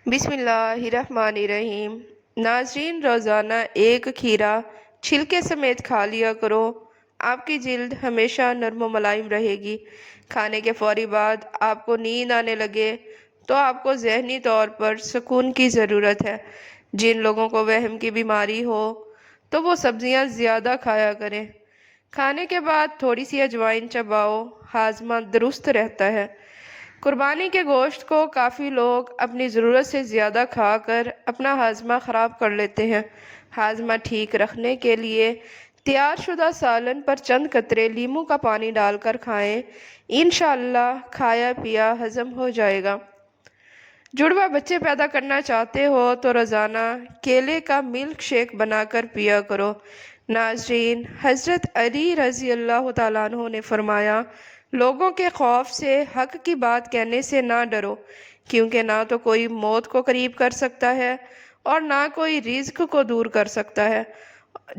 बिस्मिल्लाहिर्रहमानिर्रहीम। नाजरीन, रोज़ाना एक खीरा छिलके समेत खा लिया करो। आपकी जिल्द हमेशा नर्म व मुलायम रहेगी। खाने के फौरी बाद आपको नींद आने लगे तो आपको ज़हनी तौर पर सुकून की ज़रूरत है। जिन लोगों को वहम की बीमारी हो तो वो सब्जियां ज़्यादा खाया करें। खाने के बाद थोड़ी सी अजवाइन चबाओ, हाजमा दुरुस्त रहता है। कुर्बानी के गोश्त को काफ़ी लोग अपनी ज़रूरत से ज़्यादा खाकर अपना हाजमा ख़राब कर लेते हैं। हाजमा ठीक रखने के लिए तैयार शुदा सालन पर चंद कतरे लीमू का पानी डालकर खाएं। इंशाअल्लाह खाया पिया हजम हो जाएगा। जुड़वा बच्चे पैदा करना चाहते हो तो रोज़ाना केले का मिल्क शेक बनाकर पिया करो। नाजरीन, हज़रत अली रज़ी अल्लाह तआला अन्हु ने फरमाया, लोगों के खौफ से हक की बात कहने से ना डरो, क्योंकि ना तो कोई मौत को करीब कर सकता है और ना कोई रिज्क को दूर कर सकता है।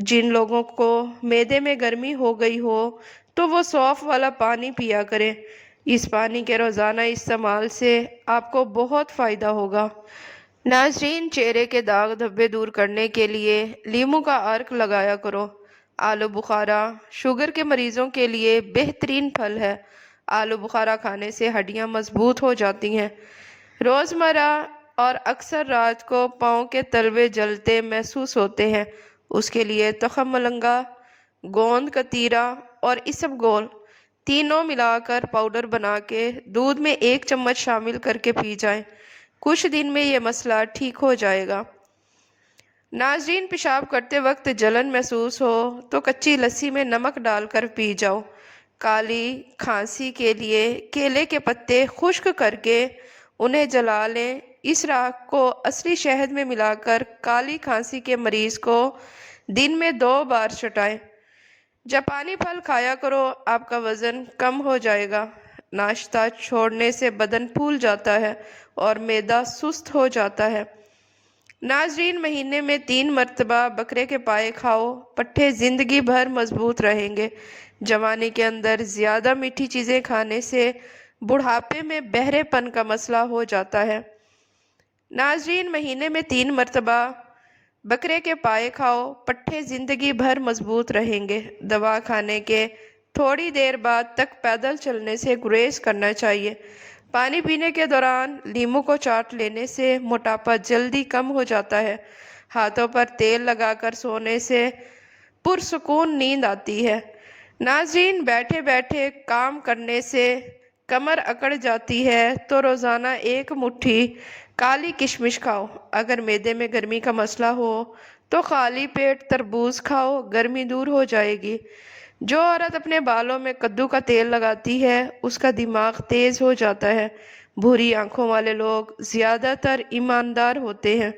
जिन लोगों को मैदे में गर्मी हो गई हो तो वो सौंफ वाला पानी पिया करें। इस पानी के रोज़ाना इस्तेमाल से आपको बहुत फ़ायदा होगा। नाजरीन, चेहरे के दाग धब्बे दूर करने के लिए लीमू का अर्क लगाया करो। आलू बुखारा शुगर के मरीजों के लिए बेहतरीन फल है। आलू बुखारा खाने से हड्डियां मजबूत हो जाती हैं। रोज़मर्रा और अक्सर रात को पाँव के तलवे जलते महसूस होते हैं, उसके लिए तखम मलंगा, गोंद कतीरा और इसबगोल तीनों मिलाकर पाउडर बना के दूध में 1 चम्मच शामिल करके पी जाएं। कुछ दिन में ये मसला ठीक हो जाएगा। नाजरीन, पेशाब करते वक्त जलन महसूस हो तो कच्ची लस्सी में नमक डालकर पी जाओ। काली खांसी के लिए केले के पत्ते खुश्क करके उन्हें जला लें। इस राख को असली शहद में मिलाकर काली खांसी के मरीज को दिन में 2 बार चटाएं। जापानी फल खाया करो, आपका वज़न कम हो जाएगा। नाश्ता छोड़ने से बदन फूल जाता है और मैदा सुस्त हो जाता है। नाजरीन, महीने में 3 मरतबा बकरे के पाए खाओ, पट्ठे ज़िंदगी भर मजबूत रहेंगे। जवानी के अंदर ज़्यादा मीठी चीज़ें खाने से बुढ़ापे में बहरेपन का मसला हो जाता है। नाजरीन, महीने में 3 मरतबा बकरे के पाए खाओ, पट्ठे ज़िंदगी भर मजबूत रहेंगे। दवा खाने के थोड़ी देर बाद तक पैदल चलने से गुरेज करना चाहिए। पानी पीने के दौरान लीमू को चाट लेने से मोटापा जल्दी कम हो जाता है। हाथों पर तेल लगाकर सोने से पुरसुकून नींद आती है। नाजरीन, बैठे बैठे काम करने से कमर अकड़ जाती है तो रोज़ाना 1 मुट्ठी काली किशमिश खाओ। अगर मैदे में गर्मी का मसला हो तो खाली पेट तरबूज खाओ, गर्मी दूर हो जाएगी। जो औरत अपने बालों में कद्दू का तेल लगाती है उसका दिमाग तेज हो जाता है। भूरी आंखों वाले लोग ज़्यादातर ईमानदार होते हैं।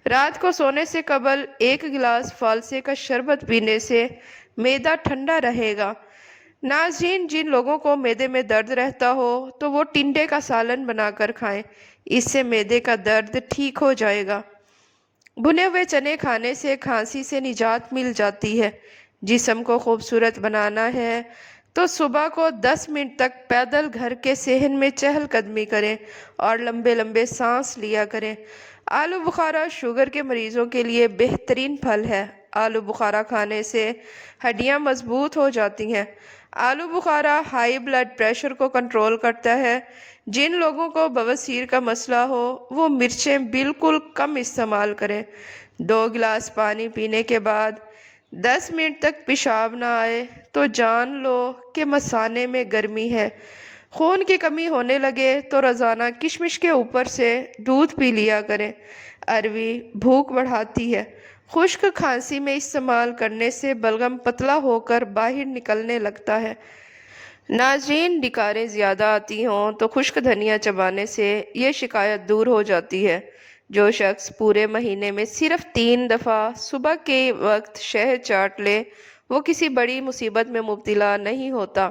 रात को सोने से कबल 1 गिलास फालसे का शरबत पीने से मैदा ठंडा रहेगा। नाज़रीन, जिन लोगों को मैदे में दर्द रहता हो तो वो टिंडे का सालन बनाकर खाएं, इससे मैदे का दर्द ठीक हो जाएगा। भुने हुए चने खाने से खांसी से निजात मिल जाती है। जिस्म को खूबसूरत बनाना है तो सुबह को 10 मिनट तक पैदल घर के सेहन में चहलकदमी करें और लंबे लंबे सांस लिया करें। आलू बुखारा शुगर के मरीजों के लिए बेहतरीन फल है। आलू बुखारा खाने से हड्डियां मजबूत हो जाती हैं। आलू बुखारा हाई ब्लड प्रेशर को कंट्रोल करता है। जिन लोगों को बवासीर का मसला हो वो मिर्चें बिल्कुल कम इस्तेमाल करें। 2 गिलास पानी पीने के बाद 10 मिनट तक पेशाब ना आए तो जान लो कि मसाने में गर्मी है। खून की कमी होने लगे तो रोज़ाना किशमिश के ऊपर से दूध पी लिया करें। अरवी भूख बढ़ाती है। खुश्क खांसी में इस्तेमाल करने से बलगम पतला होकर बाहर निकलने लगता है। नाजरीन, डिकारें ज़्यादा आती हों तो खुश्क धनिया चबाने से ये शिकायत दूर हो जाती है। जो शख्स पूरे महीने में सिर्फ 3 दफ़ा सुबह के वक्त शहद चाट ले वो किसी बड़ी मुसीबत में मुब्तला नहीं होता।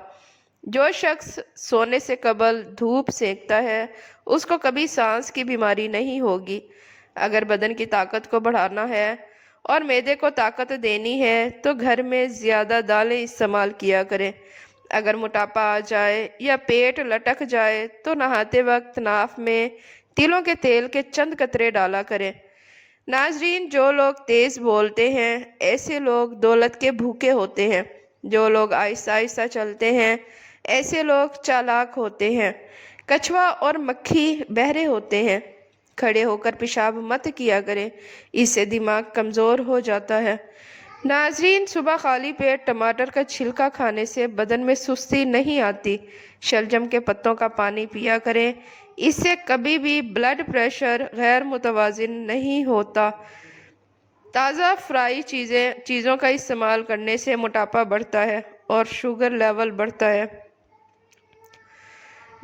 जो शख्स सोने से कबल धूप सेकता है उसको कभी सांस की बीमारी नहीं होगी। अगर बदन की ताकत को बढ़ाना है और मैदे को ताकत देनी है तो घर में ज़्यादा दालें इस्तेमाल किया करें। अगर मोटापा आ जाए या पेट लटक जाए तो नहाते वक्त नाफ में तिलों के तेल के चंद कतरे डाला करें। नाजरीन, जो लोग तेज बोलते हैं ऐसे लोग दौलत के भूखे होते हैं। जो लोग आहिस्ता आहिस्ता चलते हैं ऐसे लोग चालाक होते हैं। कछुआ और मक्खी बहरे होते हैं। खड़े होकर पेशाब मत किया करें, इससे दिमाग कमज़ोर हो जाता है। नाजरीन, सुबह खाली पेट टमाटर का छिलका खाने से बदन में सुस्ती नहीं आती। शलजम के पत्तों का पानी पिया करें, इससे कभी भी ब्लड प्रेशर गैर मुतवाज़िन नहीं होता। ताज़ा फ्राई चीज़ों का इस्तेमाल करने से मोटापा बढ़ता है और शुगर लेवल बढ़ता है।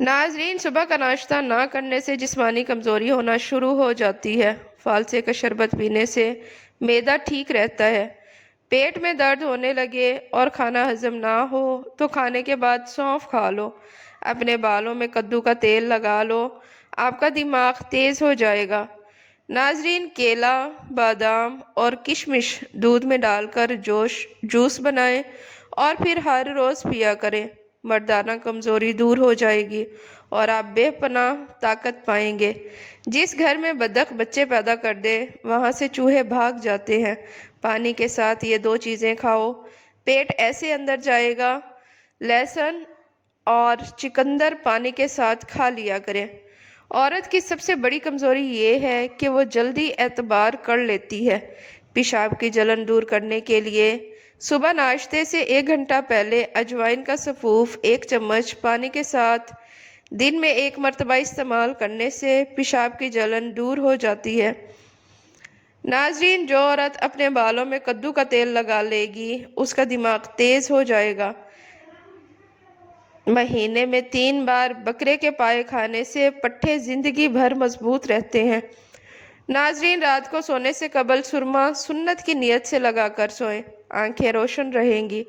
नाजरीन, सुबह का नाश्ता ना करने से जिस्मानी कमज़ोरी होना शुरू हो जाती है। फालसे का शरबत पीने से मैदा ठीक रहता है। पेट में दर्द होने लगे और खाना हजम ना हो तो खाने के बाद सौंफ खा लो। अपने बालों में कद्दू का तेल लगा लो, आपका दिमाग तेज़ हो जाएगा। नाजरीन, केला, बादाम और किशमिश दूध में डालकर जूस बनाएं और फिर हर रोज़ पिया करें। मर्दाना कमज़ोरी दूर हो जाएगी और आप बेपनाह ताकत पाएंगे। जिस घर में बतख बच्चे पैदा कर दे वहाँ से चूहे भाग जाते हैं। पानी के साथ ये 2 चीज़ें खाओ, पेट ऐसे अंदर जाएगा। लहसुन और चुकंदर पानी के साथ खा लिया करें। औरत की सबसे बड़ी कमज़ोरी ये है कि वो जल्दी एतबार कर लेती है। पेशाब की जलन दूर करने के लिए सुबह नाश्ते से 1 घंटा पहले अजवाइन का सफ़ूफ 1 चम्मच पानी के साथ दिन में 1 मरतबा इस्तेमाल करने से पेशाब की जलन दूर हो जाती है। नाजरीन, जो औरत अपने बालों में कद्दू का तेल लगा लेगी उसका दिमाग तेज़ हो जाएगा। महीने में 3 बार बकरे के पाए खाने से पट्ठे जिंदगी भर मजबूत रहते हैं। नाजरीन, रात को सोने से कबल सुरमा सुन्नत की नीयत से लगाकर सोएं, आंखें रोशन रहेंगी।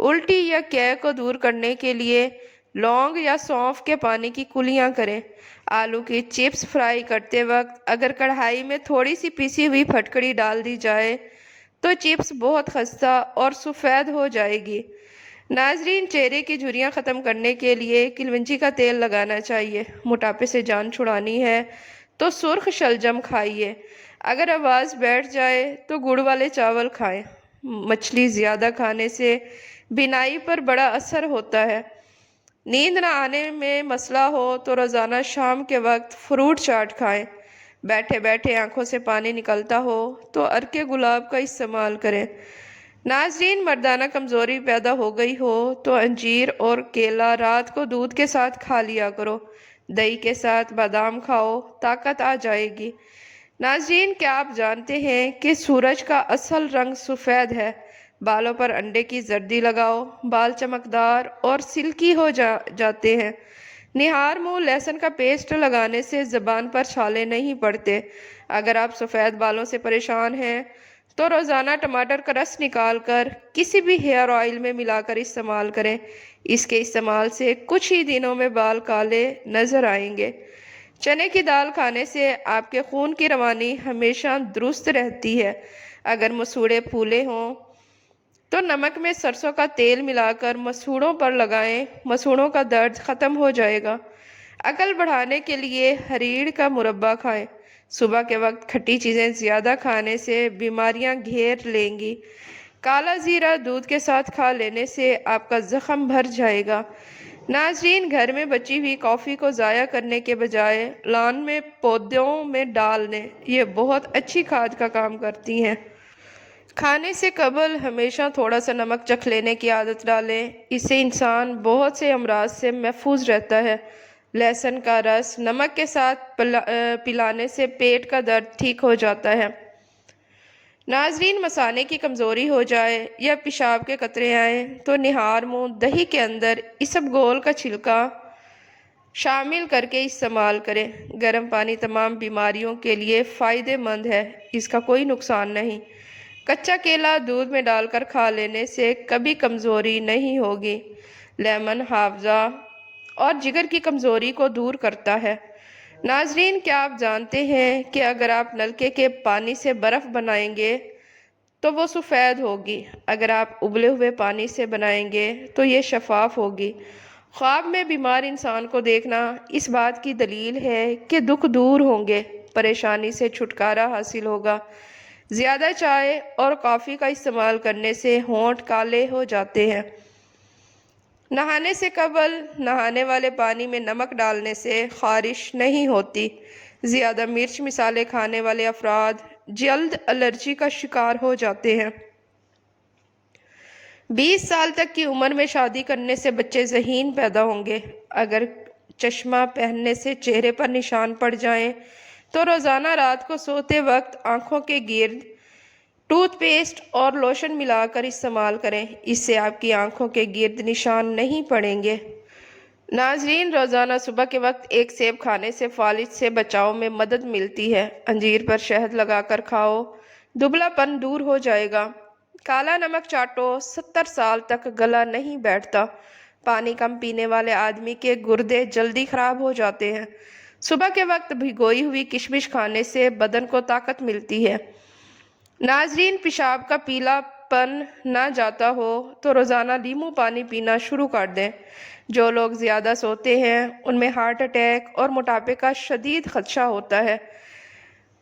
उल्टी या कै को दूर करने के लिए लौंग या सौंफ के पानी की कुलियां करें। आलू की चिप्स फ्राई करते वक्त अगर कढ़ाई में थोड़ी सी पिसी हुई फटकड़ी डाल दी जाए तो चिप्स बहुत खस्ता और सफ़ेद हो जाएगी। नाजरीन, चेहरे की झुर्रियाँ ख़त्म करने के लिए किलवंजी का तेल लगाना चाहिए। मोटापे से जान छुड़ानी है तो सुर्ख शलजम खाइए। अगर आवाज़ बैठ जाए तो गुड़ वाले चावल खाएं। मछली ज़्यादा खाने से बिनाई पर बड़ा असर होता है। नींद ना आने में मसला हो तो रोज़ाना शाम के वक्त फ्रूट चाट खाएं। बैठे बैठे आंखों से पानी निकलता हो तो अर्के गुलाब का इस्तेमाल करें। नाजरीन, मर्दाना कमज़ोरी पैदा हो गई हो तो अंजीर और केला रात को दूध के साथ खा लिया करो। दही के साथ बादाम खाओ, ताकत आ जाएगी। नाजरीन, क्या आप जानते हैं कि सूरज का असल रंग सफ़ेद है? बालों पर अंडे की जर्दी लगाओ, बाल चमकदार और सिल्की हो जाते हैं। निहार मुंह लहसुन का पेस्ट लगाने से ज़बान पर छाले नहीं पड़ते। अगर आप सफ़ेद बालों से परेशान हैं तो रोज़ाना टमाटर का रस निकाल कर किसी भी हेयर ऑयल में मिलाकर इस्तेमाल करें। इसके इस्तेमाल से कुछ ही दिनों में बाल काले नज़र आएंगे। चने की दाल खाने से आपके खून की रवानी हमेशा दुरुस्त रहती है। अगर मसूड़े फूले हों तो नमक में सरसों का तेल मिलाकर मसूड़ों पर लगाएं, मसूड़ों का दर्द ख़त्म हो जाएगा। अकल बढ़ाने के लिए हरीड़ का मुरब्बा खाएं। सुबह के वक्त खट्टी चीज़ें ज़्यादा खाने से बीमारियां घेर लेंगी। काला ज़ीरा दूध के साथ खा लेने से आपका ज़ख्म भर जाएगा। नाजरीन, घर में बची हुई कॉफ़ी को ज़ाया करने के बजाय लॉन में पौधों में डाल दें, ये बहुत अच्छी खाद का काम करती हैं। खाने से कबल हमेशा थोड़ा सा नमक चख लेने की आदत डालें, इससे इंसान बहुत से अमराज से महफूज रहता है। लहसुन का रस नमक के साथ पिलाने से पेट का दर्द ठीक हो जाता है। नाजरीन, मसाने की कमज़ोरी हो जाए या पेशाब के कतरे आए तो निहार मुंह दही के अंदर इसबगोल का छिलका शामिल करके इस्तेमाल करें। गर्म पानी तमाम बीमारियों के लिए फ़ायदेमंद है, इसका कोई नुकसान नहीं। कच्चा केला दूध में डालकर खा लेने से कभी कमज़ोरी नहीं होगी। लेमन हाफजा और जिगर की कमज़ोरी को दूर करता है। नाजरीन, क्या आप जानते हैं कि अगर आप नलके के पानी से बर्फ़ बनाएंगे तो वो सफ़ेद होगी। अगर आप उबले हुए पानी से बनाएंगे तो ये शफाफ होगी। خواب میں بیمار انسان کو دیکھنا اس بات کی دلیل ہے کہ دکھ دور ہوں گے، پریشانی سے چھٹکارا حاصل ہوگا۔ زیادہ چائے اور کافی کا استعمال کرنے سے ہونٹ کالے ہو جاتے ہیں۔ نہانے سے قبل نہانے والے پانی میں نمک ڈالنے سے خارش نہیں ہوتی۔ زیادہ مرچ مسالے کھانے والے افراد جلد الرجی کا شکار ہو جاتے ہیں۔ 20 سال تک کی عمر میں شادی کرنے سے بچے ذہین پیدا ہوں گے۔ اگر چشمہ پہننے سے چہرے پر نشان پڑ جائیں تو روزانہ رات کو سوتے وقت آنکھوں کے گرد ٹوتھ پیسٹ اور لوشن ملا کر استعمال کریں، اس سے آپ کی آنکھوں کے گرد نشان نہیں پڑیں گے۔ ناظرین، روزانہ صبح کے وقت ایک سیب کھانے سے فالج سے بچاؤ میں مدد ملتی ہے۔ انجیر پر شہد لگا کر کھاؤ، دبلا پن دور ہو جائے گا۔ کالا نمک چاٹو، 70 سال تک گلا نہیں بیٹھتا۔ پانی کم پینے والے آدمی کے گردے جلدی خراب ہو جاتے ہیں۔ صبح کے وقت بھگوئی ہوئی کشمش کھانے سے بدن کو طاقت ملتی ہے۔ ناظرین، پیشاب کا پیلا پن نہ جاتا ہو تو روزانہ لیموں پانی پینا شروع کر دیں۔ جو لوگ زیادہ سوتے ہیں ان میں ہارٹ اٹیک اور موٹاپے کا شدید خدشہ ہوتا ہے۔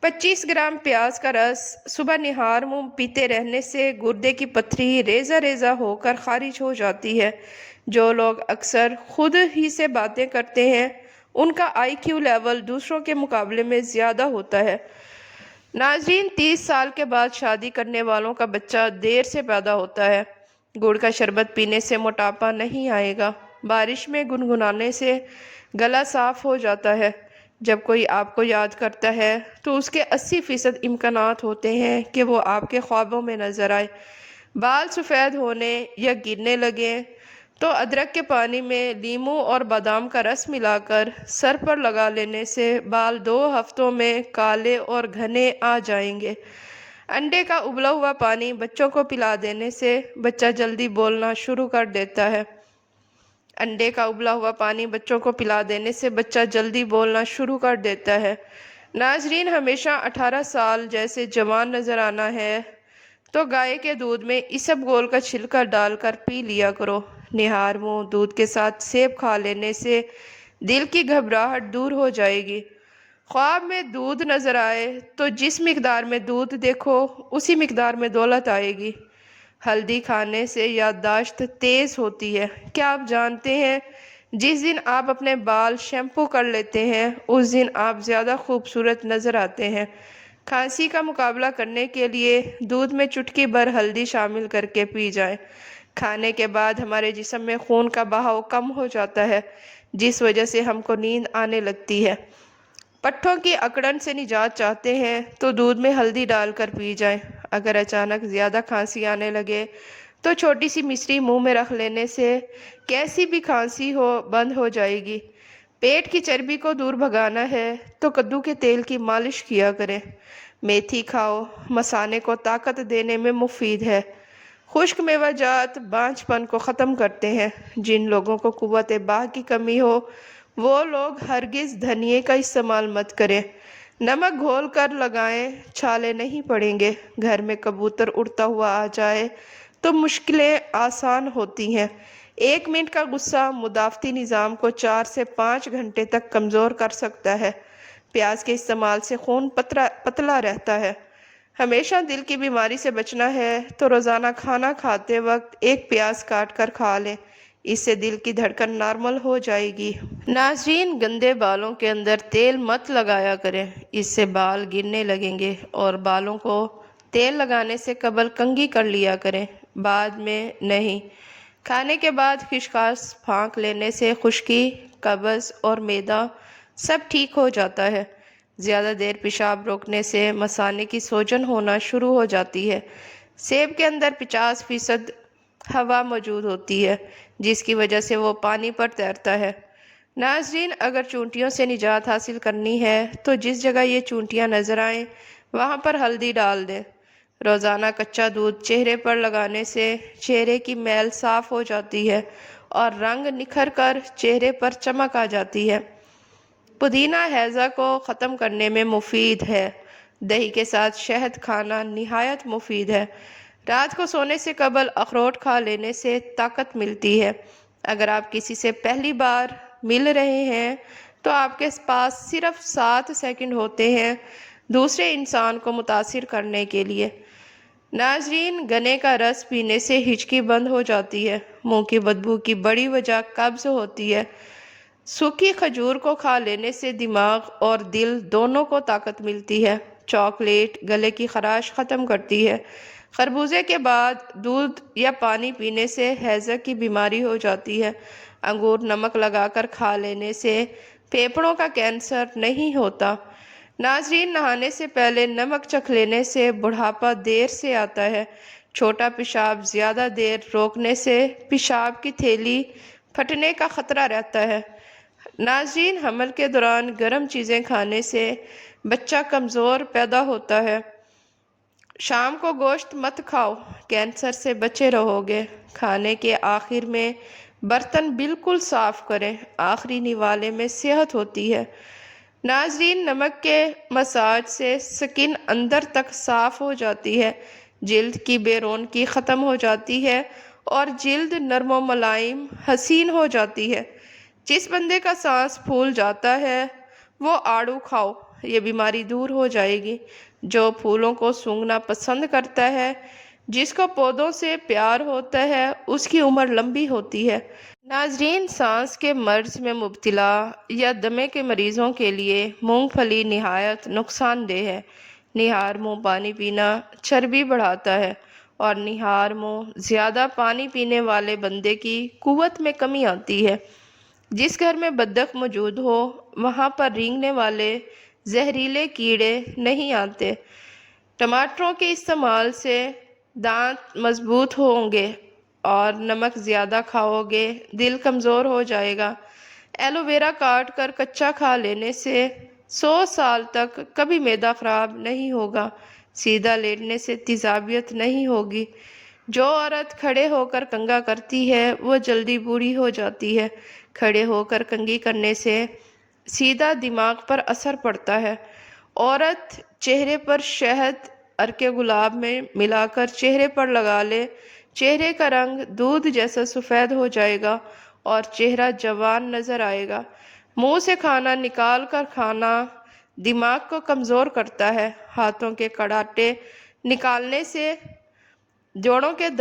25 گرام پیاز کا رس صبح نہار منہ پیتے رہنے سے گردے کی پتھری ریزہ ریزہ ہو کر خارج ہو جاتی ہے۔ جو لوگ اکثر خود ہی سے باتیں کرتے ہیں ان کا IQ لیول دوسروں کے مقابلے میں زیادہ ہوتا ہے۔ ناظرین، 30 سال کے بعد شادی کرنے والوں کا بچہ دیر سے پیدا ہوتا ہے۔ گڑ کا شربت پینے سے موٹاپا نہیں آئے گا۔ بارش میں گنگنانے سے گلا صاف ہو جاتا ہے۔ جب کوئی آپ کو یاد کرتا ہے تو اس کے 80% امکانات ہوتے ہیں کہ وہ آپ کے خوابوں میں نظر آئے۔ بال سفید ہونے یا گرنے لگیں تو ادرک کے پانی میں لیموں اور بادام کا رس ملا کر سر پر لگا لینے سے بال 2 ہفتوں میں کالے اور گھنے آ جائیں گے۔ انڈے کا ابلا ہوا پانی بچوں کو پلا دینے سے بچہ جلدی بولنا شروع کر دیتا ہے۔ انڈے کا ابلا ہوا پانی بچوں کو پلا دینے سے بچہ جلدی بولنا شروع کر دیتا ہے۔ ناظرین، ہمیشہ 18 سال جیسے جوان نظر آنا ہے تو گائے کے دودھ میں اسب گول کا چھلکا ڈال کر پی لیا کرو۔ نہار منہ دودھ کے ساتھ سیب کھا لینے سے دل کی گھبراہٹ دور ہو جائے گی۔ خواب میں دودھ نظر آئے تو جس مقدار میں دودھ دیکھو اسی مقدار میں دولت آئے گی۔ ہلدی کھانے سے یادداشت تیز ہوتی ہے۔ کیا آپ جانتے ہیں جس دن آپ اپنے بال شیمپو کر لیتے ہیں اس دن آپ زیادہ خوبصورت نظر آتے ہیں۔ کھانسی کا مقابلہ کرنے کے لیے دودھ میں چٹکی بھر ہلدی شامل کر کے پی جائیں۔ کھانے کے بعد ہمارے جسم میں خون کا بہاؤ کم ہو جاتا ہے جس وجہ سے ہم کو نیند آنے لگتی ہے۔ پٹھوں کی اکڑن سے نجات چاہتے ہیں تو دودھ میں ہلدی ڈال کر پی جائیں۔ اگر اچانک زیادہ کھانسی آنے لگے تو چھوٹی سی مصری منہ میں رکھ لینے سے کیسی بھی کھانسی ہو بند ہو جائے گی۔ پیٹ کی چربی کو دور بھگانا ہے تو کدو کے تیل کی مالش کیا کریں۔ میتھی کھاؤ، مثانے کو طاقت دینے میں مفید ہے۔ خشک میوہ جات بانجھ پن کو ختم کرتے ہیں۔ جن لوگوں کو قوت باہ کی کمی ہو وہ لوگ ہرگز دھنیے کا استعمال مت کریں۔ نمک گھول کر لگائیں، چھالے نہیں پڑیں گے۔ گھر میں کبوتر اڑتا ہوا آ جائے تو مشکلیں آسان ہوتی ہیں۔ 1 منٹ کا غصہ مدافعتی نظام کو 4 سے 5 گھنٹے تک کمزور کر سکتا ہے۔ پیاز کے استعمال سے خون پتلا رہتا ہے۔ ہمیشہ دل کی بیماری سے بچنا ہے تو روزانہ کھانا کھاتے وقت 1 پیاز کاٹ کر کھا لیں، اس سے دل کی دھڑکن نارمل ہو جائے گی۔ ناظرین، گندے بالوں کے اندر تیل مت لگایا کریں، اس سے بال گرنے لگیں گے، اور بالوں کو تیل لگانے سے قبل کنگھی کر لیا کریں، بعد میں نہیں۔ کھانے کے بعد خشخاش پھانک لینے سے خشکی، قبض اور معدہ سب ٹھیک ہو جاتا ہے۔ زیادہ دیر پیشاب روکنے سے مثانے کی سوجن ہونا شروع ہو جاتی ہے۔ سیب کے اندر 50% ہوا موجود ہوتی ہے جس کی وجہ سے وہ پانی پر تیرتا ہے۔ ناظرین، اگر چونٹیوں سے نجات حاصل کرنی ہے تو جس جگہ یہ چونٹیاں نظر آئیں وہاں پر ہلدی ڈال دیں۔ روزانہ کچا دودھ چہرے پر لگانے سے چہرے کی میل صاف ہو جاتی ہے اور رنگ نکھر کر چہرے پر چمک آ جاتی ہے۔ پودینہ ہیضہ کو ختم کرنے میں مفید ہے۔ دہی کے ساتھ شہد کھانا نہایت مفید ہے۔ رات کو سونے سے قبل اخروٹ کھا لینے سے طاقت ملتی ہے۔ اگر آپ کسی سے پہلی بار مل رہے ہیں تو آپ کے پاس صرف 7 سیکنڈ ہوتے ہیں دوسرے انسان کو متاثر کرنے کے لیے۔ ناظرین، گنے کا رس پینے سے ہچکی بند ہو جاتی ہے۔ منہ کی بدبو کی بڑی وجہ قبض ہوتی ہے۔ سوکھی کھجور کو کھا لینے سے دماغ اور دل دونوں کو طاقت ملتی ہے۔ چاکلیٹ گلے کی خراش ختم کرتی ہے۔ خربوزے کے بعد دودھ یا پانی پینے سے ہیضہ کی بیماری ہو جاتی ہے۔ انگور نمک لگا کر کھا لینے سے پھیپھڑوں کا کینسر نہیں ہوتا۔ ناظرین، نہانے سے پہلے نمک چکھ لینے سے بڑھاپا دیر سے آتا ہے۔ چھوٹا پیشاب زیادہ دیر روکنے سے پیشاب کی تھیلی پھٹنے کا خطرہ رہتا ہے۔ ناظرین، حمل کے دوران گرم چیزیں کھانے سے بچہ کمزور پیدا ہوتا ہے۔ شام کو گوشت مت کھاؤ، کینسر سے بچے رہو گے۔ کھانے کے آخر میں برتن بالکل صاف کریں، آخری نوالے میں صحت ہوتی ہے۔ ناظرین، نمک کے مساج سے سکن اندر تک صاف ہو جاتی ہے، جلد کی بے رونقی ختم ہو جاتی ہے اور جلد نرم و ملائم حسین ہو جاتی ہے۔ جس بندے کا سانس پھول جاتا ہے وہ آڑو کھاؤ، یہ بیماری دور ہو جائے گی۔ جو پھولوں کو سونگھنا پسند کرتا ہے، جس کو پودوں سے پیار ہوتا ہے، اس کی عمر لمبی ہوتی ہے۔ ناظرین، سانس کے مرض میں مبتلا یا دمے کے مریضوں کے لیے مونگ پھلی نہایت نقصان دہ ہے۔ نہار منہ پانی پینا چربی بڑھاتا ہے اور نہار منہ زیادہ پانی پینے والے بندے کی قوت میں کمی آتی ہے۔ جس گھر میں بطخ موجود ہو وہاں پر رینگنے والے زہریلے کیڑے نہیں آتے۔ ٹماٹروں کے استعمال سے دانت مضبوط ہوں گے اور نمک زیادہ کھاؤ گے دل کمزور ہو جائے گا۔ ایلو ویرا کاٹ کر کچا کھا لینے سے 100 سال تک کبھی معدہ خراب نہیں ہوگا۔ سیدھا لیٹنے سے تیزابیت نہیں ہوگی۔ جو عورت کھڑے ہو کر کنگھا کرتی ہے وہ جلدی بوڑھی ہو جاتی ہے۔ کھڑے ہو کر کنگھی کرنے سے سیدھا دماغ پر اثر پڑتا ہے۔ عورت چہرے پر شہد عرق گلاب میں ملا کر چہرے پر لگا لے، چہرے کا رنگ دودھ جیسا سفید ہو جائے گا اور چہرہ جوان نظر آئے گا۔ منہ سے کھانا نکال کر کھانا دماغ کو کمزور کرتا ہے۔ ہاتھوں کے کڑاٹے نکالنے سے جوڑوں کے درد